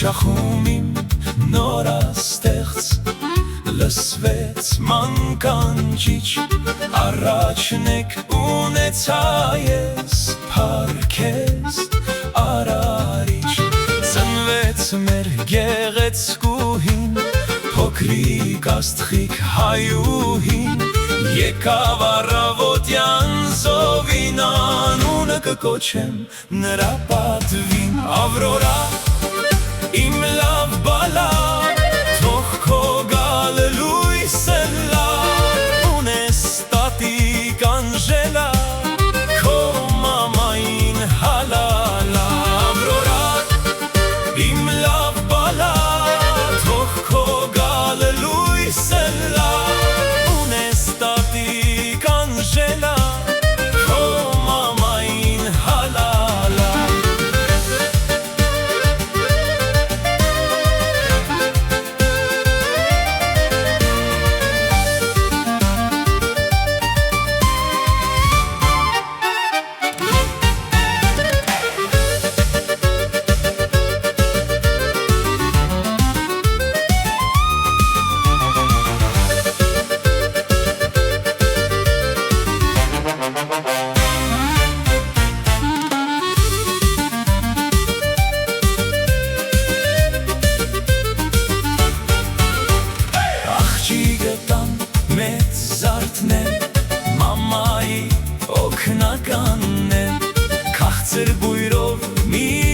Ջախում իմ նորաստեղծ լսվեց մանկանջիչ առաջն եք ունեցա ես փառքեզ արարիչ ծնվեց մեր գեղեցկուհին փոքրիկ աստղիկ հայուհին եկավ առավոտյան զովին անունը կկոչեմ նրա պատվին Ավրորա իմ լավ բալա թող քո գալը լույսը լավ ունես տատիկ Անժելա քո մամային հալալա Ավրորա իմ լավ բալա թող քո գալը լույսը լավ ունես տատիկ Անժելա քո մամային հալալա Մամայի օգնականն եմ Քաղցր բույրով մի